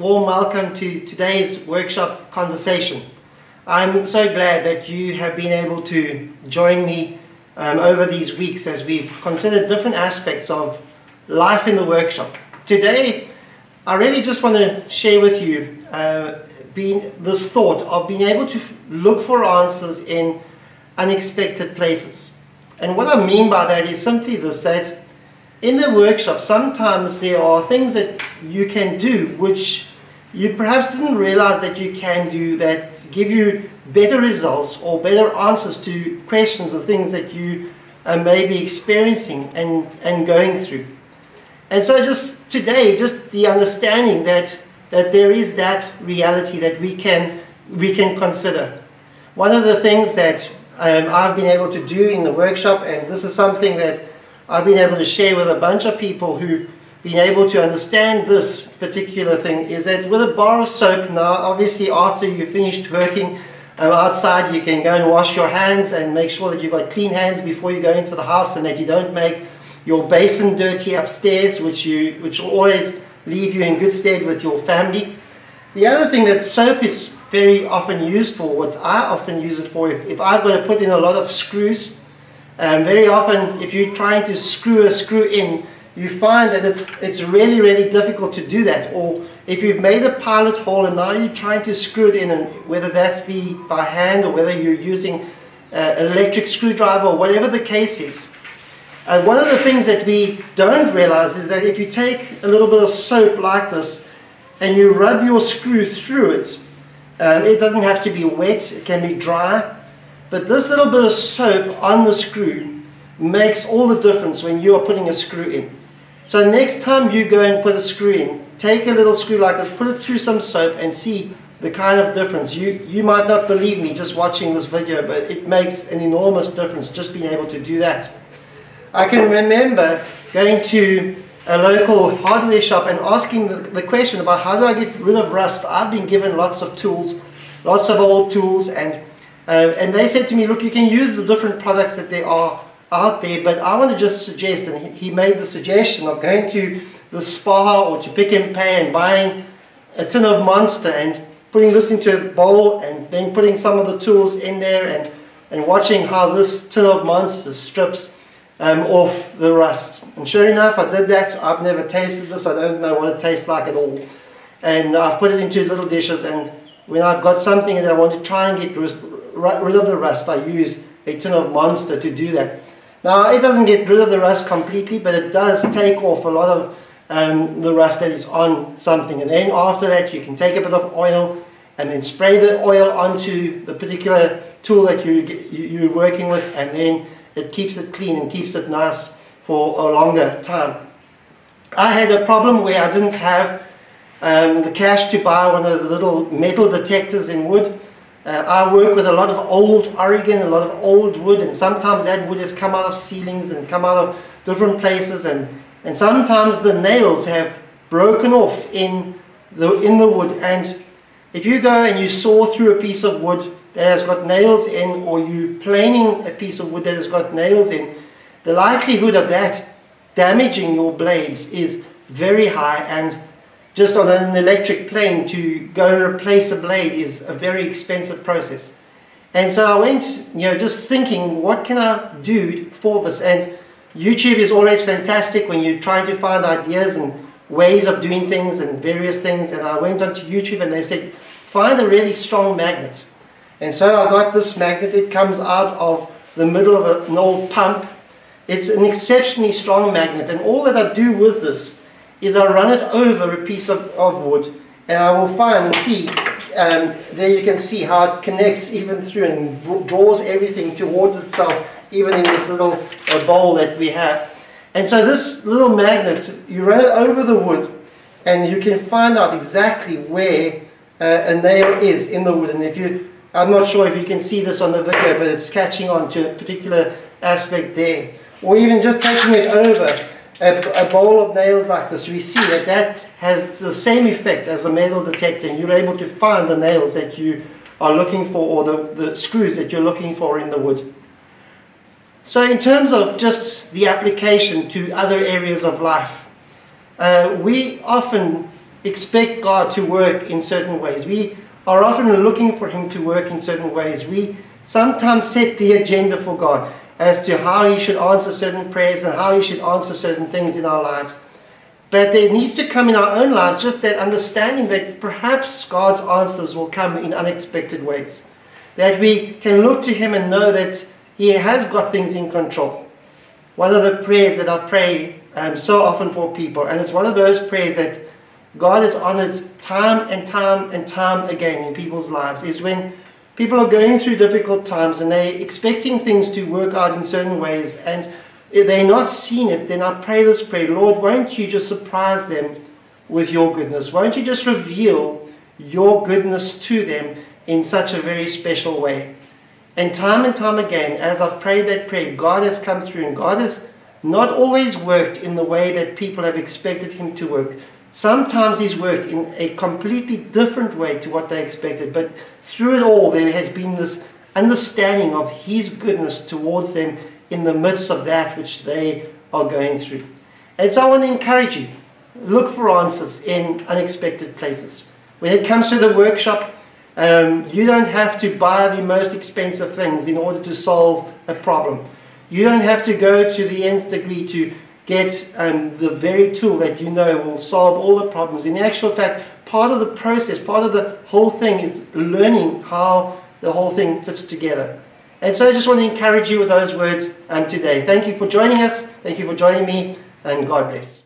warm welcome to today's workshop conversation. I'm so glad that you have been able to join me over these weeks as we've considered different aspects of life in the workshop. Today, I really just want to share with you this thought of being able to look for answers in unexpected places. And what I mean by that is simply this, that in the workshop, sometimes there are things that you can do which you perhaps didn't realize that you can do, that give you better results or better answers to questions or things that you may be experiencing and going through. And so just today, just the understanding that there is that reality that we can consider. One of the things that I've been able to do in the workshop, and this is something that I've been able to share with a bunch of people who've been able to understand this particular thing, is that with a bar of soap now, obviously after you've finished working outside, you can go and wash your hands and make sure that you've got clean hands before you go into the house, and that you don't make your basin dirty upstairs, which will always leave you in good stead with your family. The other thing that soap is very often used for, what I often use it for, if I've got to put in a lot of screws, very often if you're trying to screw a screw in, you find that it's really, really difficult to do that. Or if you've made a pilot hole and now you're trying to screw it in, and whether that's be by hand or whether you're using an electric screwdriver or whatever the case is. One of the things that we don't realize is that if you take a little bit of soap like this and you rub your screw through it, it doesn't have to be wet, it can be dry. But this little bit of soap on the screw makes all the difference when you are putting a screw in. So next time you go and put a screw in, take a little screw like this, put it through some soap and see the kind of difference. You might not believe me just watching this video, but it makes an enormous difference just being able to do that. I can remember going to a local hardware shop and asking the question about how do I get rid of rust. I've been given lots of tools, lots of old tools, and they said to me, look, you can use the different products that there are out there, but I want to just suggest, and he made the suggestion of going to the Spar or to Pick n Pay and buying a tin of Monster and putting this into a bowl and then putting some of the tools in there and watching how this tin of Monster strips off the rust. And sure enough, I did that. I've never tasted this, I don't know what it tastes like at all. And I've put it into little dishes, and when I've got something that I want to try and get rid of the rust, I use a tin of Monster to do that. Now, it doesn't get rid of the rust completely, but it does take off a lot of the rust that is on something. And then after that, you can take a bit of oil and then spray the oil onto the particular tool that you're working with, and then it keeps it clean and keeps it nice for a longer time. I had a problem where I didn't have the cash to buy one of the little metal detectors in wood. I work with a lot of old Oregon, a lot of old wood, and sometimes that wood has come out of ceilings and come out of different places, and sometimes the nails have broken off in the wood. And if you go and you saw through a piece of wood that has got nails in, or you planing a piece of wood that has got nails in, the likelihood of that damaging your blades is very high, and just on an electric plane to go and replace a blade is a very expensive process. And so I went, just thinking, what can I do for this? And YouTube is always fantastic when you're trying to find ideas and ways of doing things and various things. And I went onto YouTube and they said, find a really strong magnet. And so I got this magnet. It comes out of the middle of an old pump. It's an exceptionally strong magnet, and all that I do with this is I run it over a piece of wood, and I will find and see, there you can see how it connects even through and draws everything towards itself, even in this little bowl that we have. And so this little magnet, you run it over the wood, and you can find out exactly where a nail is in the wood. And I'm not sure if you can see this on the video, but it's catching on to a particular aspect there. Or even just taking it over a bowl of nails like this, we see that has the same effect as a metal detector, and you're able to find the nails that you are looking for, or the screws that you're looking for in the wood. So in terms of just the application to other areas of life, we often expect God to work in certain ways. We are often looking for Him to work in certain ways. We sometimes set the agenda for God as to how He should answer certain prayers and how He should answer certain things in our lives. But there needs to come in our own lives just that understanding that perhaps God's answers will come in unexpected ways. That we can look to Him and know that He has got things in control. One of the prayers that I pray so often for people, and it's one of those prayers that God has honored time and time and time again in people's lives, is when people are going through difficult times and they're expecting things to work out in certain ways, and if they're not seeing it, then I pray this prayer: Lord, won't you just surprise them with your goodness? Won't you just reveal your goodness to them in such a very special way? And time again, as I've prayed that prayer, God has come through, and God has not always worked in the way that people have expected Him to work. Sometimes He's worked in a completely different way to what they expected, but through it all there has been this understanding of His goodness towards them in the midst of that which they are going through. And so I want to encourage you, look for answers in unexpected places. When it comes to the workshop, you don't have to buy the most expensive things in order to solve a problem. You don't have to go to the nth degree to get the very tool that you know will solve all the problems. In actual fact, part of the process, part of the whole thing is learning how the whole thing fits together. And so I just want to encourage you with those words today. Thank you for joining us. Thank you for joining me, and God bless.